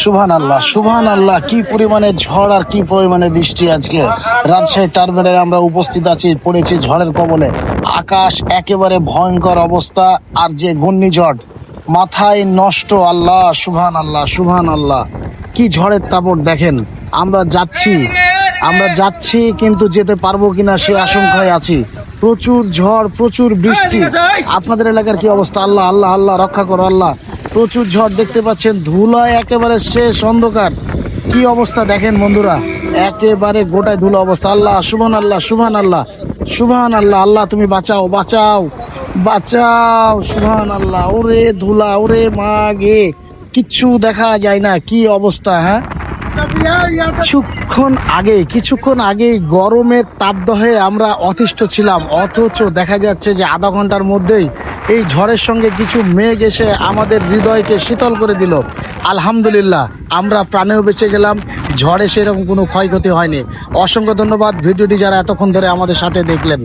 সুবহানাল্লাহ সুবহানাল্লাহ, কি পরিমাণে ঝড় আর কি পরিমাণে বৃষ্টি। আজকে রাজশাহী টার্মিনালে আমরা উপস্থিত আছি, পড়েছি ঝড়ের কবলে। আকাশ একেবারে ভয়ঙ্কর অবস্থা, আর যে ঘূর্ণিঝড় মাথায় নষ্ট। আল্লাহ সুবহানাল্লাহ সুবহানাল্লাহ, কি ঝড়ের তাপড় দেখেন। আমরা যাচ্ছি কিন্তু যেতে পারবো কিনা সে আশঙ্কায় আছি। প্রচুর ঝড়, প্রচুর বৃষ্টি। আপনাদের এলাকার কি অবস্থা? আল্লাহ আল্লাহ আল্লাহ রক্ষা করো আল্লাহ। প্রচুর ঝড় দেখতে পাচ্ছেন, ধুলায় একেবারে শেষ অন্ধকার। কি অবস্থা দেখেন বন্ধুরা, একেবারে গোটায় ধুলা অবস্থা। আল্লাহ সুবহানাল্লাহ সুবহানাল্লাহ সুবহানাল্লাহ, আল্লাহ তুমি বাঁচাও বাঁচাও বাঁচাও সুবহানাল্লাহ। ওরে ধুলা, ওরে মা গে, কিচ্ছু দেখা যায় না, কি অবস্থা। হ্যাঁ, কিছুক্ষণ আগে গরমের তাপদহে আমরা অতিষ্ঠ ছিলাম, অথচ দেখা যাচ্ছে যে আধা ঘন্টার মধ্যেই এই ঝড়ের সঙ্গে কিছু মেঘ এসে আমাদের হৃদয়কে শীতল করে দিল। আলহামদুলিল্লাহ, আমরা প্রাণেও বেঁচে গেলাম, ঝড়ে সেরকম কোনো ক্ষয়ক্ষতি হয়নি। অসংখ্য ধন্যবাদ ভিডিওটি যারা এতক্ষণ ধরে আমাদের সাথে দেখলেন।